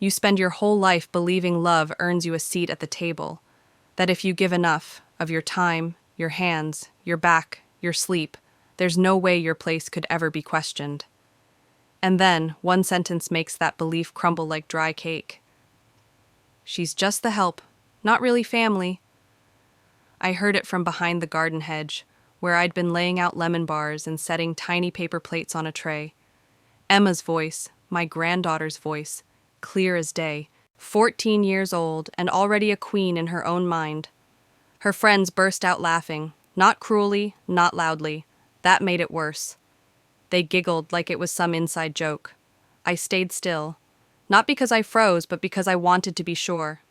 You spend your whole life believing love earns you a seat at the table, that if you give enough of your time, your hands, your back, your sleep, there's no way your place could ever be questioned. And then, one sentence makes that belief crumble like dry cake. She's just the help, not really family. I heard it from behind the garden hedge, where I'd been laying out lemon bars and setting tiny paper plates on a tray. Emma's voice, my granddaughter's voice, clear as day, 14 years old and already a queen in her own mind. Her friends burst out laughing, not cruelly, not loudly. That made it worse. They giggled like it was some inside joke. I stayed still, not because I froze, but because I wanted to be sure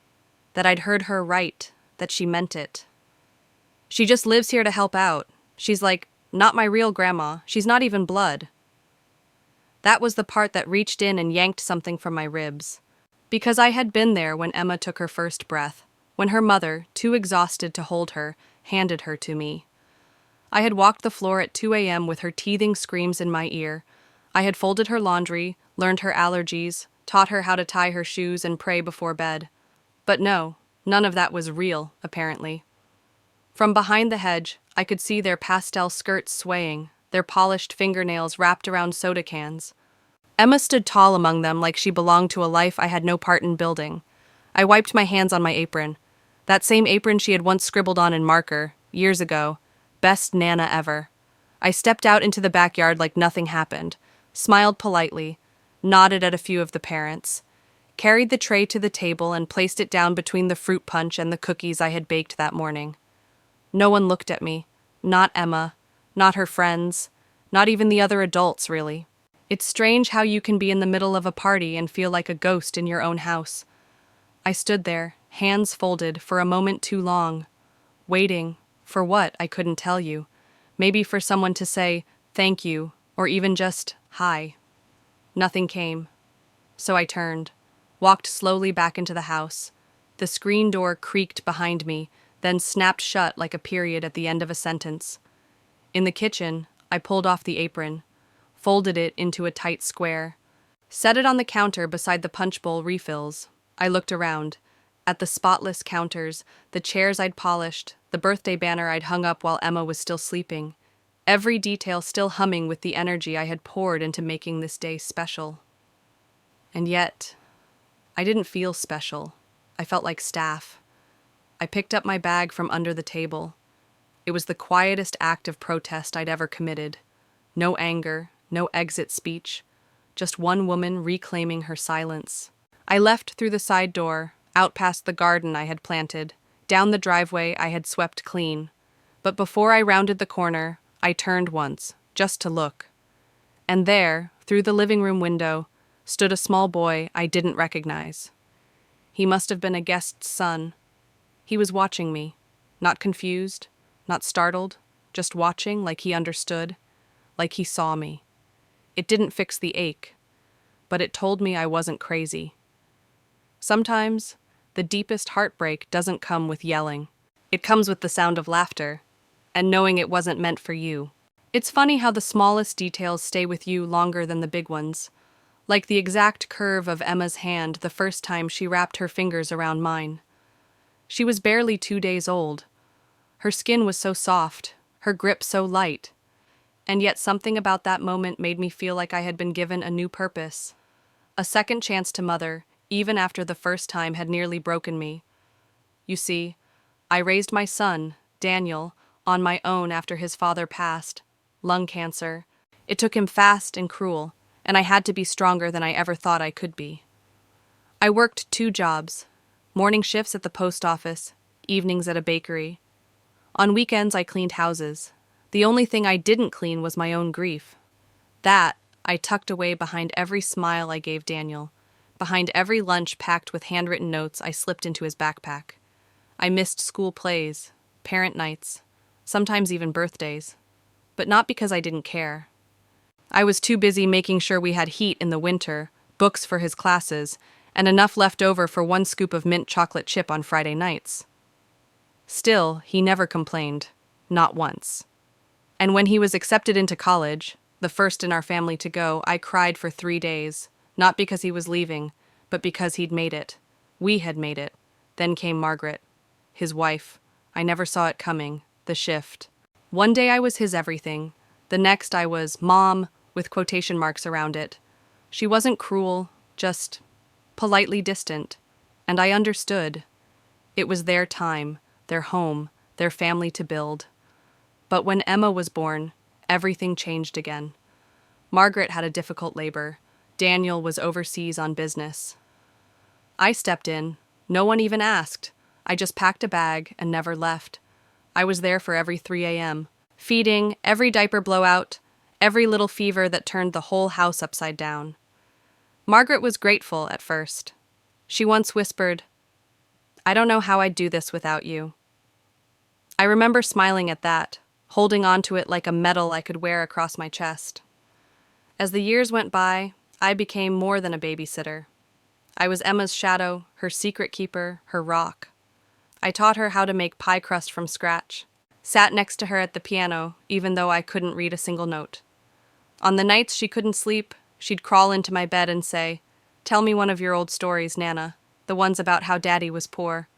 that I'd heard her right, that she meant it. She just lives here to help out. She's like, not my real grandma. She's not even blood. That was the part that reached in and yanked something from my ribs. Because I had been there when Emma took her first breath, when her mother, too exhausted to hold her, handed her to me. I had walked the floor at 2 a.m. with her teething screams in my ear. I had folded her laundry, learned her allergies, taught her how to tie her shoes and pray before bed. But no, none of that was real, apparently. From behind the hedge, I could see their pastel skirts swaying, their polished fingernails wrapped around soda cans. Emma stood tall among them like she belonged to a life I had no part in building. I wiped my hands on my apron. That same apron she had once scribbled on in marker, years ago. Best Nana ever. I stepped out into the backyard like nothing happened, smiled politely, nodded at a few of the parents, carried the tray to the table and placed it down between the fruit punch and the cookies I had baked that morning. No one looked at me. Not Emma, not her friends, not even the other adults, really. It's strange how you can be in the middle of a party and feel like a ghost in your own house. I stood there, hands folded, for a moment too long. Waiting. For what, I couldn't tell you. Maybe for someone to say, thank you, or even just, hi. Nothing came. So I turned, walked slowly back into the house. The screen door creaked behind me, then snapped shut like a period at the end of a sentence. In the kitchen, I pulled off the apron, folded it into a tight square, set it on the counter beside the punch bowl refills. I looked around, at the spotless counters, the chairs I'd polished, the birthday banner I'd hung up while Emma was still sleeping, every detail still humming with the energy I had poured into making this day special. And yet, I didn't feel special. I felt like staff. I picked up my bag from under the table. It was the quietest act of protest I'd ever committed. No anger, no exit speech, just one woman reclaiming her silence. I left through the side door, out past the garden I had planted, down the driveway I had swept clean. But before I rounded the corner, I turned once, just to look. And there, through the living room window, stood a small boy I didn't recognize. He must have been a guest's son. He was watching me, not confused, not startled, just watching like he understood, like he saw me. It didn't fix the ache, but it told me I wasn't crazy. Sometimes, the deepest heartbreak doesn't come with yelling. It comes with the sound of laughter, and knowing it wasn't meant for you. It's funny how the smallest details stay with you longer than the big ones, like the exact curve of Emma's hand the first time she wrapped her fingers around mine. She was barely 2 days old. Her skin was so soft, her grip so light, and yet something about that moment made me feel like I had been given a new purpose, a second chance to mother, even after the first time had nearly broken me. You see, I raised my son, Daniel, on my own after his father passed, lung cancer. It took him fast and cruel, and I had to be stronger than I ever thought I could be. I worked 2 jobs, morning shifts at the post office, evenings at a bakery. On weekends, I cleaned houses. The only thing I didn't clean was my own grief. That I tucked away behind every smile I gave Daniel, behind every lunch packed with handwritten notes I slipped into his backpack. I missed school plays, parent nights, sometimes even birthdays, but not because I didn't care. I was too busy making sure we had heat in the winter, books for his classes, and enough left over for 1 scoop of mint chocolate chip on Friday nights. Still, he never complained, not once. And when he was accepted into college, the first in our family to go, I cried for 3 days, not because he was leaving, but because he'd made it. We had made it. Then came Margaret, his wife. I never saw it coming, the shift. One day I was his everything. The next I was Mom, with quotation marks around it. She wasn't cruel, just politely distant. And I understood. It was their time, their home, their family to build. But when Emma was born, everything changed again. Margaret had a difficult labor. Daniel was overseas on business. I stepped in. No one even asked. I just packed a bag and never left. I was there for every 3 a.m., feeding, every diaper blowout, every little fever that turned the whole house upside down. Margaret was grateful at first. She once whispered, "I don't know how I'd do this without you." I remember smiling at that, holding on to it like a medal I could wear across my chest. As the years went by, I became more than a babysitter. I was Emma's shadow, her secret keeper, her rock. I taught her how to make pie crust from scratch, sat next to her at the piano, even though I couldn't read a single note. On the nights she couldn't sleep, she'd crawl into my bed and say, "Tell me one of your old stories, Nana, the ones about how Daddy was poor."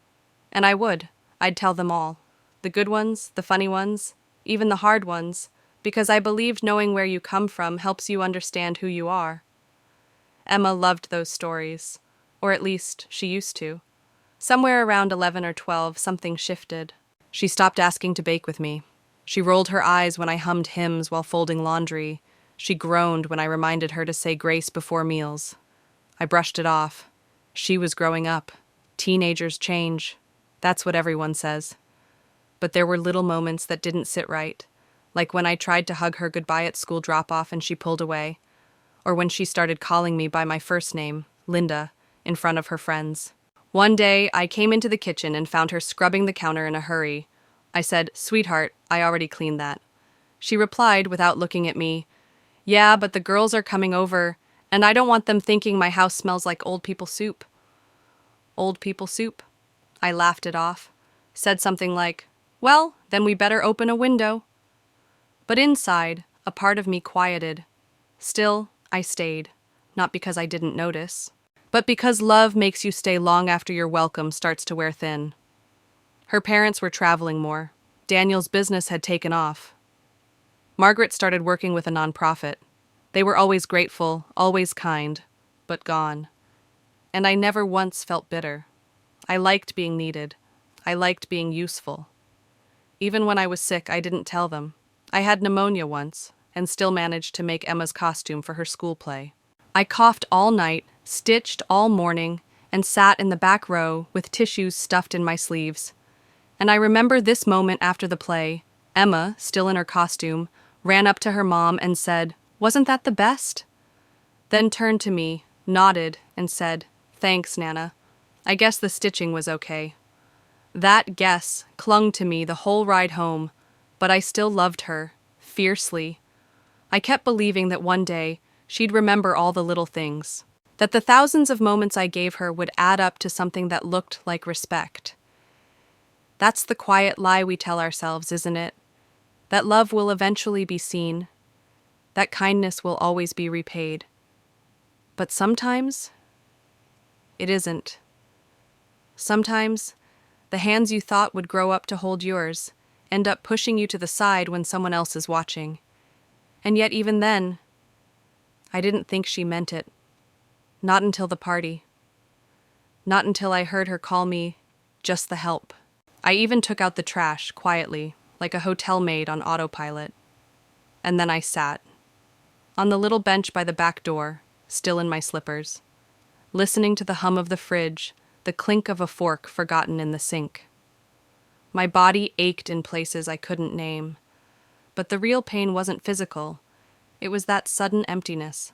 And I would. I'd tell them all. The good ones, the funny ones, even the hard ones, because I believed knowing where you come from helps you understand who you are. Emma loved those stories, or at least she used to. Somewhere around 11 or 12, something shifted. She stopped asking to bake with me. She rolled her eyes when I hummed hymns while folding laundry. She groaned when I reminded her to say grace before meals. I brushed it off. She was growing up. Teenagers change. That's what everyone says. But there were little moments that didn't sit right, like when I tried to hug her goodbye at school drop-off and she pulled away, or when she started calling me by my first name, Linda, in front of her friends. One day, I came into the kitchen and found her scrubbing the counter in a hurry. I said, "Sweetheart, I already cleaned that." She replied, without looking at me, "Yeah, but the girls are coming over, and I don't want them thinking my house smells like old people soup." Old people soup? I laughed it off, said something like, "Well, then we better open a window." But inside, a part of me quieted. Still, I stayed, not because I didn't notice, but because love makes you stay long after your welcome starts to wear thin. Her parents were traveling more. Daniel's business had taken off. Margaret started working with a nonprofit. They were always grateful, always kind, but gone. And I never once felt bitter. I liked being needed. I liked being useful. Even when I was sick, I didn't tell them. I had pneumonia once, and still managed to make Emma's costume for her school play. I coughed all night, stitched all morning, and sat in the back row with tissues stuffed in my sleeves. And I remember this moment after the play. Emma, still in her costume, ran up to her mom and said, "Wasn't that the best?" Then turned to me, nodded, and said, "Thanks, Nana. I guess the stitching was okay." That guess clung to me the whole ride home, but I still loved her, fiercely. I kept believing that one day she'd remember all the little things, that the thousands of moments I gave her would add up to something that looked like respect. That's the quiet lie we tell ourselves, isn't it? That love will eventually be seen, that kindness will always be repaid. But sometimes, it isn't. Sometimes, the hands you thought would grow up to hold yours end up pushing you to the side when someone else is watching. And yet even then, I didn't think she meant it. Not until the party. Not until I heard her call me just the help. I even took out the trash, quietly, like a hotel maid on autopilot. And then I sat, on the little bench by the back door, still in my slippers, listening to the hum of the fridge, the clink of a fork forgotten in the sink. My body ached in places I couldn't name. But the real pain wasn't physical. It was that sudden emptiness,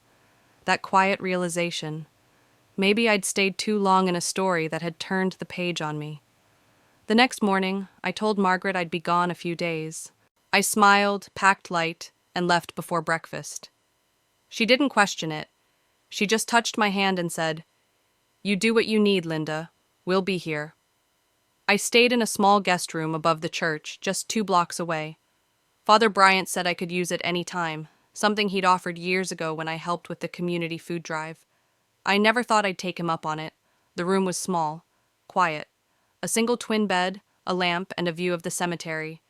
that quiet realization. Maybe I'd stayed too long in a story that had turned the page on me. The next morning, I told Margaret I'd be gone a few days. I smiled, packed light, and left before breakfast. She didn't question it. She just touched my hand and said, "You do what you need, Linda. We'll be here." I stayed in a small guest room above the church, just 2 blocks away. Father Bryant said I could use it any time, something he'd offered years ago when I helped with the community food drive. I never thought I'd take him up on it. The room was small, quiet. A single twin bed, a lamp, and a view of the cemetery.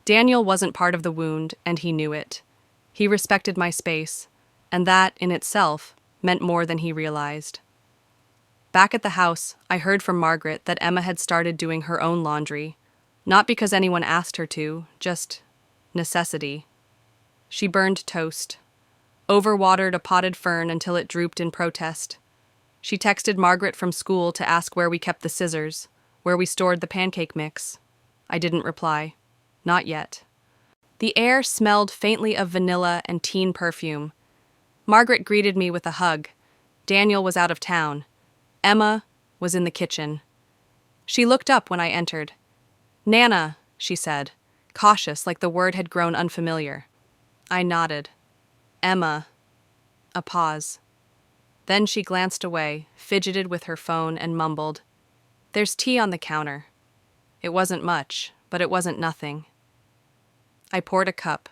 Daniel wasn't part of the wound, and he knew it. He respected my space, and that, in itself, meant more than he realized. Back at the house, I heard from Margaret that Emma had started doing her own laundry. Not because anyone asked her to, just necessity. She burned toast, overwatered a potted fern until it drooped in protest. She texted Margaret from school to ask where we kept the scissors, where we stored the pancake mix. I didn't reply. Not yet. The air smelled faintly of vanilla and teen perfume. Margaret greeted me with a hug. Daniel was out of town. Emma was in the kitchen. She looked up when I entered. "Nana," she said, cautious like the word had grown unfamiliar. I nodded. "Emma." A pause. Then she glanced away, fidgeted with her phone, and mumbled, "There's tea on the counter." It wasn't much, but it wasn't nothing. I poured a cup,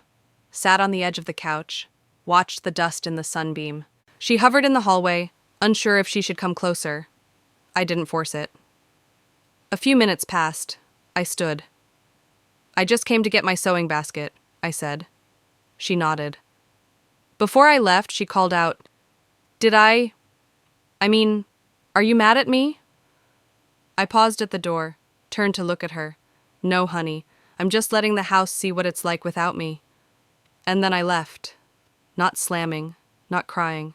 sat on the edge of the couch, watched the dust in the sunbeam. She hovered in the hallway, unsure if she should come closer. I didn't force it. A few minutes passed. I stood. "I just came to get my sewing basket," I said. She nodded. Before I left, she called out, Are you mad at me?" I paused at the door, turned to look at her. "No, honey, I'm just letting the house see what it's like without me." And then I left. Not slamming, not crying,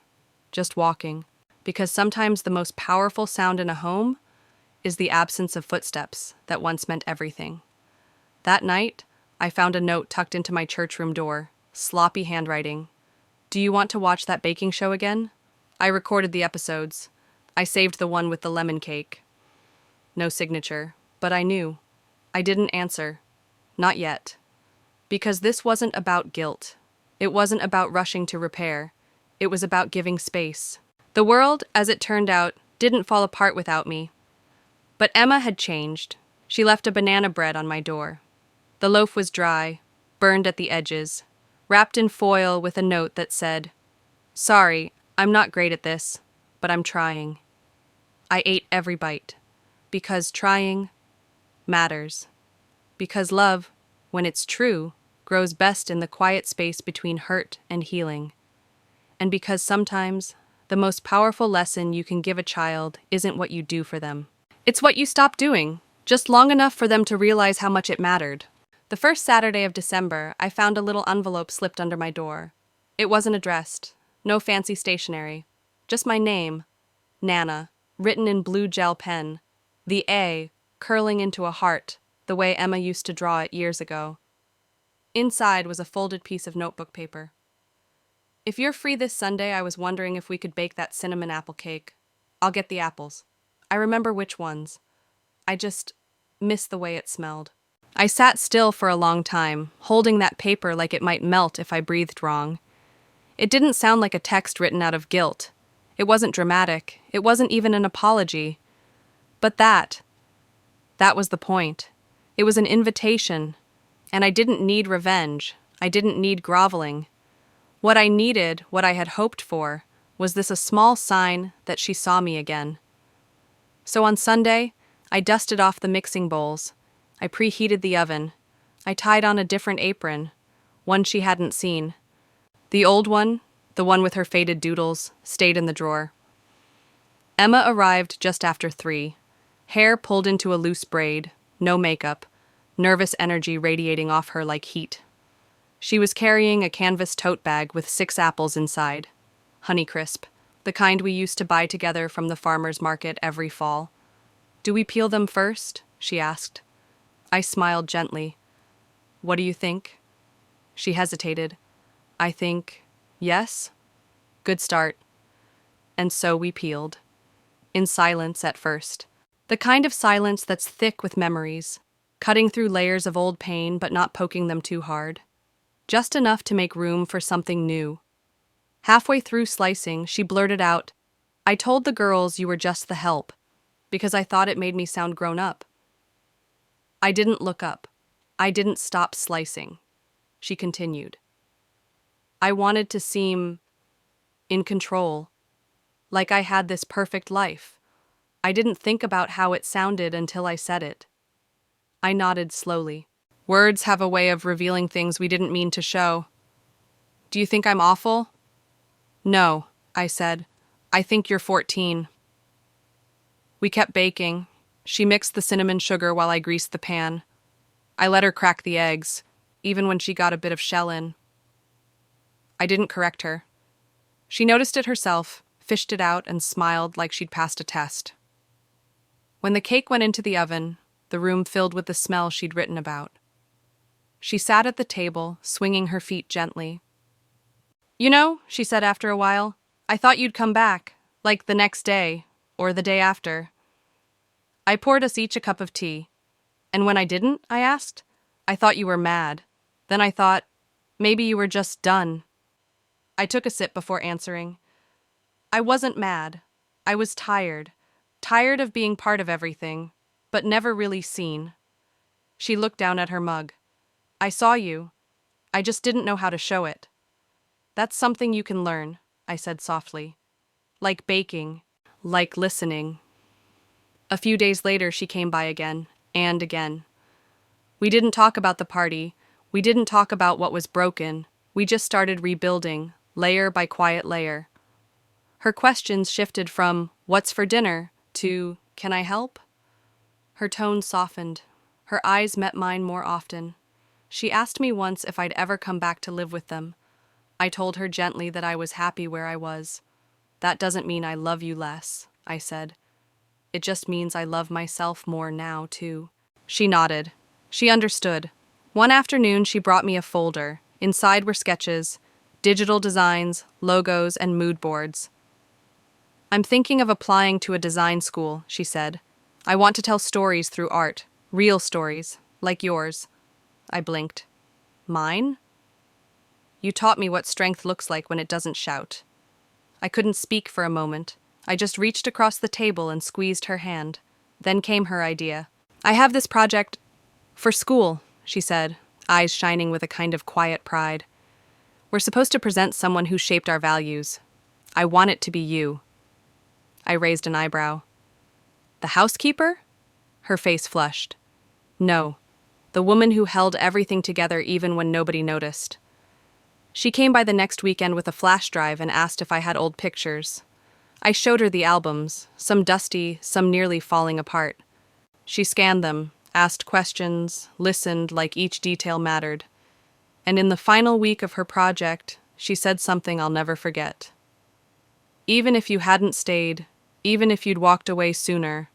just walking. Because sometimes the most powerful sound in a home is the absence of footsteps that once meant everything. That night, I found a note tucked into my church room door, sloppy handwriting. "Do you want to watch that baking show again?" I recorded the episodes. I saved the one with the lemon cake. No signature, but I knew. I didn't answer. Not yet. Because this wasn't about guilt. It wasn't about rushing to repair. It was about giving space. The world, as it turned out, didn't fall apart without me. But Emma had changed. She left a banana bread on my door. The loaf was dry, burned at the edges, wrapped in foil with a note that said, "Sorry, I'm not great at this, but I'm trying." I ate every bite. Because trying matters. Because love, when it's true, grows best in the quiet space between hurt and healing. And because sometimes the most powerful lesson you can give a child isn't what you do for them. It's what you stop doing, just long enough for them to realize how much it mattered. The first Saturday of December, I found a little envelope slipped under my door. It wasn't addressed, no fancy stationery, just my name, Nana, written in blue gel pen, the A curling into a heart, the way Emma used to draw it years ago. Inside was a folded piece of notebook paper. "If you're free this Sunday, I was wondering if we could bake that cinnamon apple cake. I'll get the apples. I remember which ones. I just miss the way it smelled." I sat still for a long time, holding that paper like it might melt if I breathed wrong. It didn't sound like a text written out of guilt. It wasn't dramatic. It wasn't even an apology. But that was the point. It was an invitation. And I didn't need revenge. I didn't need groveling. What I needed, what I had hoped for, was this a small sign that she saw me again. So on Sunday, I dusted off the mixing bowls. I preheated the oven. I tied on a different apron, one she hadn't seen. The old one, the one with her faded doodles, stayed in the drawer. Emma arrived just after 3, hair pulled into a loose braid, no makeup, nervous energy radiating off her like heat. She was carrying a canvas tote bag with 6 apples inside. Honeycrisp, the kind we used to buy together from the farmer's market every fall. "Do we peel them first?" she asked. I smiled gently. "What do you think?" She hesitated. "I think, yes." Good start. And so we peeled. In silence at first. The kind of silence that's thick with memories, cutting through layers of old pain but not poking them too hard. Just enough to make room for something new. Halfway through slicing, she blurted out, "I told the girls you were just the help, because I thought it made me sound grown up." I didn't look up. I didn't stop slicing. She continued. "I wanted to seem in control. like I had this perfect life. I didn't think about how it sounded until I said it. I nodded slowly. Words have a way of revealing things we didn't mean to show. Do you think I'm awful? No, I said. I think you're 14. We kept baking. She mixed the cinnamon sugar while I greased the pan. I let her crack the eggs, even when she got a bit of shell in. I didn't correct her. She noticed it herself, fished it out, and smiled like she'd passed a test. When the cake went into the oven, the room filled with the smell she'd written about. She sat at the table, swinging her feet gently. You know, she said after a while, I thought you'd come back, like the next day, or the day after. I poured us each a cup of tea. And when I didn't, I asked, I thought you were mad. Then I thought, maybe you were just done. I took a sip before answering. I wasn't mad. I was tired. Tired of being part of everything, but never really seen. She looked down at her mug. I saw you. I just didn't know how to show it. That's something you can learn, I said softly. Like baking, like listening. A few days later, she came by again, and again. We didn't talk about the party. We didn't talk about what was broken. We just started rebuilding, layer by quiet layer. Her questions shifted from, what's for dinner, to, can I help? Her tone softened. Her eyes met mine more often. She asked me once if I'd ever come back to live with them. I told her gently that I was happy where I was. That doesn't mean I love you less, I said. It just means I love myself more now, too. She nodded. She understood. One afternoon, she brought me a folder. Inside were sketches, digital designs, logos, and mood boards. I'm thinking of applying to a design school, she said. I want to tell stories through art, real stories, like yours. I blinked. Mine? You taught me what strength looks like when it doesn't shout. I couldn't speak for a moment. I just reached across the table and squeezed her hand. Then came her idea. I have this project for school, she said, eyes shining with a kind of quiet pride. We're supposed to present someone who shaped our values. I want it to be you. I raised an eyebrow. The housekeeper? Her face flushed. No, the woman who held everything together even when nobody noticed. She came by the next weekend with a flash drive and asked if I had old pictures. I showed her the albums, some dusty, some nearly falling apart. She scanned them, asked questions, listened like each detail mattered. And in the final week of her project, she said something I'll never forget. Even if you hadn't stayed, even if you'd walked away sooner,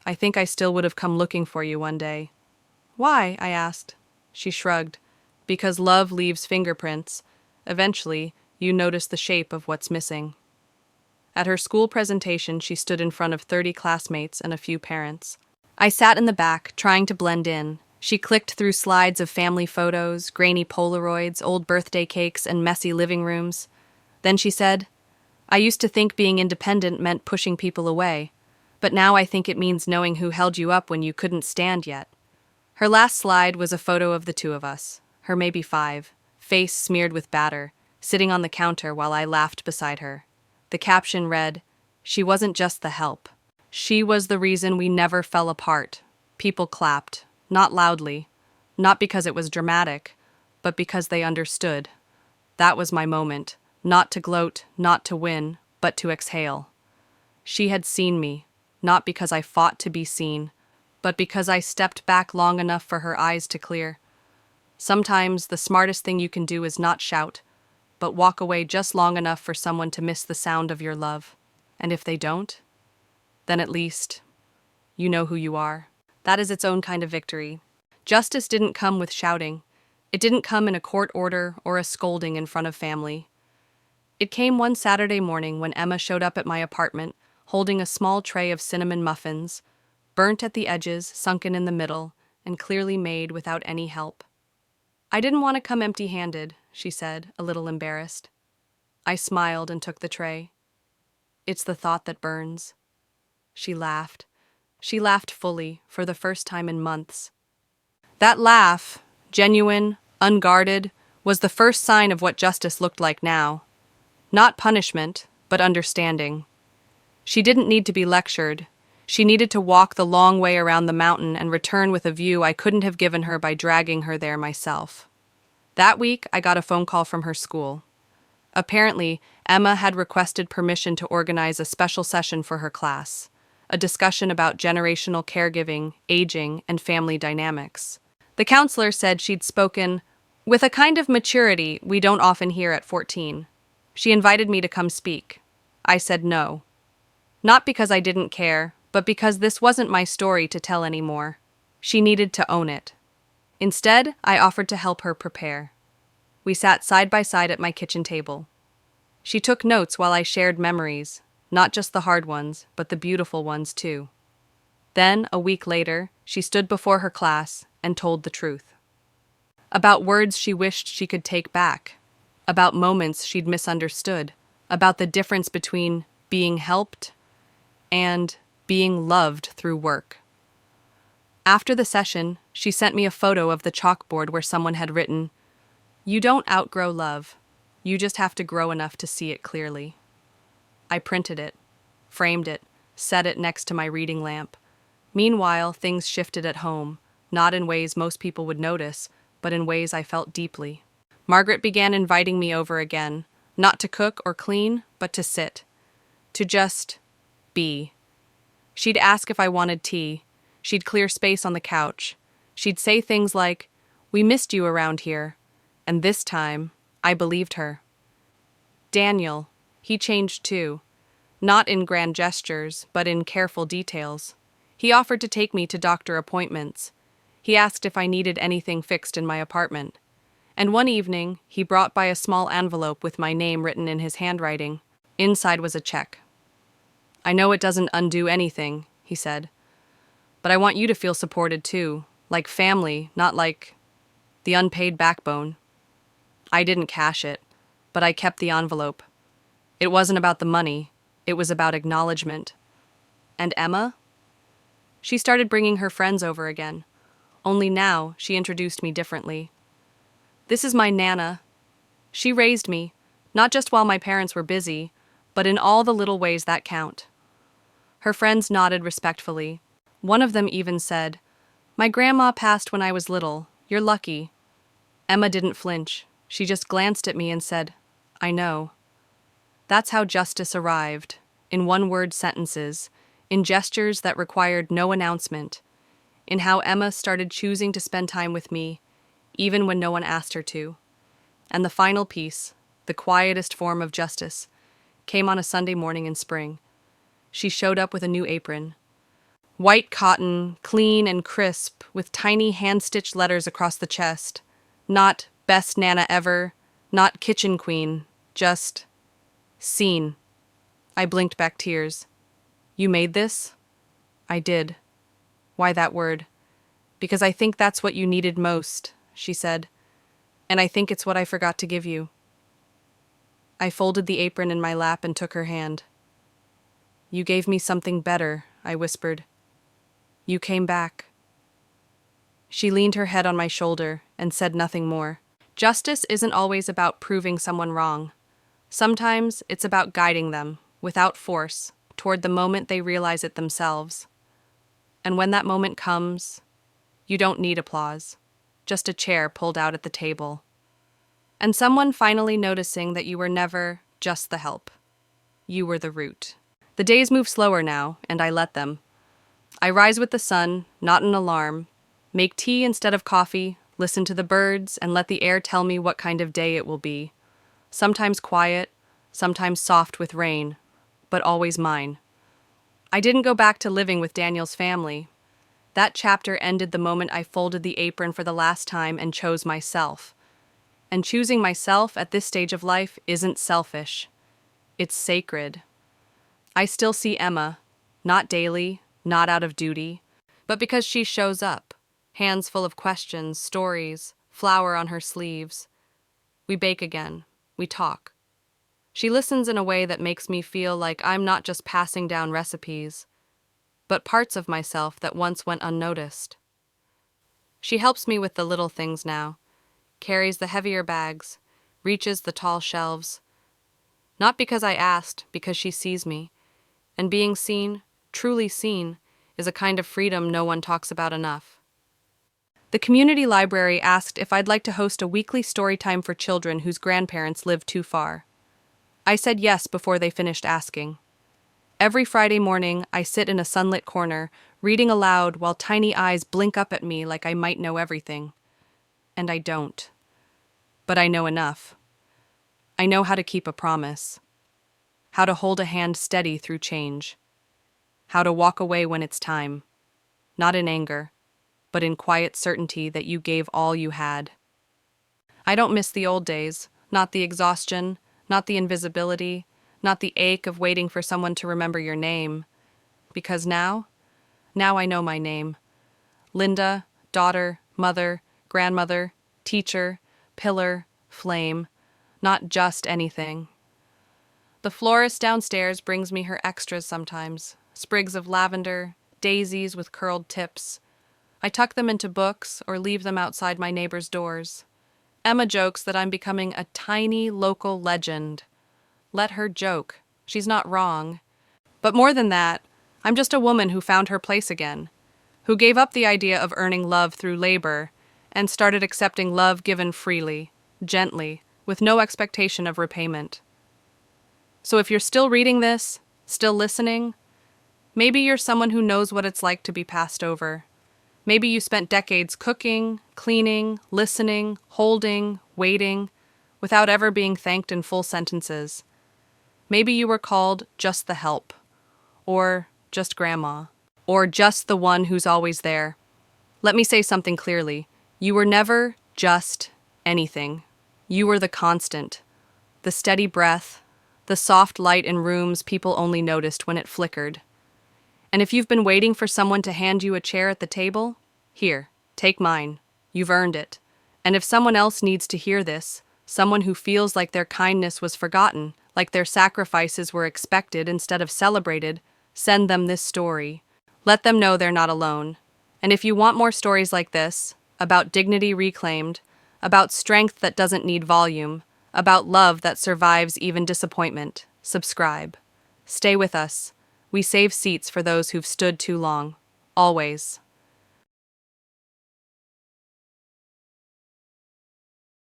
I think I still would have come looking for you one day. Why? I asked. She shrugged. Because love leaves fingerprints. Eventually, you notice the shape of what's missing. At her school presentation, she stood in front of 30 classmates and a few parents. I sat in the back, trying to blend in. She clicked through slides of family photos, grainy Polaroids, old birthday cakes, and messy living rooms. Then she said, I used to think being independent meant pushing people away, but now I think it means knowing who held you up when you couldn't stand yet. Her last slide was a photo of the two of us, her maybe 5, face smeared with batter, sitting on the counter while I laughed beside her. The caption read, She wasn't just the help. She was the reason we never fell apart. People clapped, not loudly, not because it was dramatic, but because they understood. That was my moment, not to gloat, not to win, but to exhale. She had seen me, not because I fought to be seen, but because I stepped back long enough for her eyes to clear. Sometimes the smartest thing you can do is not shout, but walk away just long enough for someone to miss the sound of your love. And if they don't, then at least you know who you are. That is its own kind of victory. Justice didn't come with shouting. It didn't come in a court order or a scolding in front of family. It came one Saturday morning when Emma showed up at my apartment, holding a small tray of cinnamon muffins, burnt at the edges, sunken in the middle, and clearly made without any help. I didn't want to come empty-handed, she said, a little embarrassed. I smiled and took the tray. It's the thought that burns. She laughed. She laughed fully, for the first time in months. That laugh, genuine, unguarded, was the first sign of what justice looked like now. Not punishment, but understanding. She didn't need to be lectured. She needed to walk the long way around the mountain and return with a view I couldn't have given her by dragging her there myself. That week, I got a phone call from her school. Apparently, Emma had requested permission to organize a special session for her class, a discussion about generational caregiving, aging, and family dynamics. The counselor said she'd spoken with a kind of maturity we don't often hear at 14. She invited me to come speak. I said no. Not because I didn't care, but because this wasn't my story to tell anymore. She needed to own it. Instead, I offered to help her prepare. We sat side by side at my kitchen table. She took notes while I shared memories, not just the hard ones, but the beautiful ones too. Then, a week later, she stood before her class and told the truth. About words she wished she could take back, about moments she'd misunderstood, about the difference between being helped and being loved through work. After the session, she sent me a photo of the chalkboard where someone had written, "You don't outgrow love. You just have to grow enough to see it clearly." I printed it, framed it, set it next to my reading lamp. Meanwhile, things shifted at home, not in ways most people would notice, but in ways I felt deeply. Margaret began inviting me over again, not to cook or clean, but to sit, to just be. She'd ask if I wanted tea. She'd clear space on the couch. She'd say things like, "We missed you around here." And this time, I believed her. Daniel, he changed too. Not in grand gestures, but in careful details. He offered to take me to doctor appointments. He asked if I needed anything fixed in my apartment. And one evening, he brought by a small envelope with my name written in his handwriting. Inside was a check. "I know it doesn't undo anything," he said, "but I want you to feel supported too, like family, not like the unpaid backbone." I didn't cash it, but I kept the envelope. It wasn't about the money, it was about acknowledgement. And Emma? She started bringing her friends over again. Only now, she introduced me differently. "This is my Nana. She raised me, not just while my parents were busy, but in all the little ways that count." Her friends nodded respectfully. One of them even said, "My grandma passed when I was little. You're lucky." Emma didn't flinch. She just glanced at me and said, "I know." That's how justice arrived, in one-word sentences, in gestures that required no announcement, in how Emma started choosing to spend time with me, even when no one asked her to. And the final piece, the quietest form of justice, came on a Sunday morning in spring. She showed up with a new apron. White cotton, clean and crisp, with tiny hand-stitched letters across the chest. Not "Best Nana Ever," not "Kitchen Queen," just "Seen." I blinked back tears. "You made this?" "I did." "Why that word?" "Because I think that's what you needed most," she said. "And I think it's what I forgot to give you." I folded the apron in my lap and took her hand. "You gave me something better," I whispered. "You came back." She leaned her head on my shoulder and said nothing more. Justice isn't always about proving someone wrong. Sometimes it's about guiding them, without force, toward the moment they realize it themselves. And when that moment comes, you don't need applause, just a chair pulled out at the table. And someone finally noticing that you were never just the help. You were the root. The days move slower now, and I let them. I rise with the sun, not an alarm, make tea instead of coffee, listen to the birds, and let the air tell me what kind of day it will be. Sometimes quiet, sometimes soft with rain, but always mine. I didn't go back to living with Daniel's family. That chapter ended the moment I folded the apron for the last time and chose myself. And choosing myself at this stage of life isn't selfish. It's sacred. I still see Emma, not daily, not out of duty, but because she shows up, hands full of questions, stories, flour on her sleeves. We bake again. We talk. She listens in a way that makes me feel like I'm not just passing down recipes, but parts of myself that once went unnoticed. She helps me with the little things now, carries the heavier bags, reaches the tall shelves. Not because I asked, because she sees me. And being seen, truly seen, is a kind of freedom no one talks about enough. The community library asked if I'd like to host a weekly story time for children whose grandparents live too far. I said yes before they finished asking. Every Friday morning, I sit in a sunlit corner, reading aloud while tiny eyes blink up at me like I might know everything. And I don't. But I know enough. I know how to keep a promise. How to hold a hand steady through change. How to walk away when it's time. Not in anger, but in quiet certainty that you gave all you had. I don't miss the old days, not the exhaustion, not the invisibility, not the ache of waiting for someone to remember your name. Because now I know my name. Linda, daughter, mother, grandmother, teacher, pillar, flame, not just anything. The florist downstairs brings me her extras sometimes, sprigs of lavender, daisies with curled tips. I tuck them into books or leave them outside my neighbor's doors. Emma jokes that I'm becoming a tiny local legend. Let her joke. She's not wrong. But more than that, I'm just a woman who found her place again, who gave up the idea of earning love through labor and started accepting love given freely, gently, with no expectation of repayment. So if you're still reading this, still listening, maybe you're someone who knows what it's like to be passed over. Maybe you spent decades cooking, cleaning, listening, holding, waiting, without ever being thanked in full sentences. Maybe you were called just the help, or just grandma, or just the one who's always there. Let me say something clearly. You were never just anything. You were the constant, the steady breath, the soft light in rooms people only noticed when it flickered. And if you've been waiting for someone to hand you a chair at the table, here, take mine. You've earned it. And if someone else needs to hear this, someone who feels like their kindness was forgotten, like their sacrifices were expected instead of celebrated, send them this story. Let them know they're not alone. And if you want more stories like this, about dignity reclaimed, about strength that doesn't need volume, about love that survives even disappointment, subscribe. Stay with us. We save seats for those who've stood too long. Always.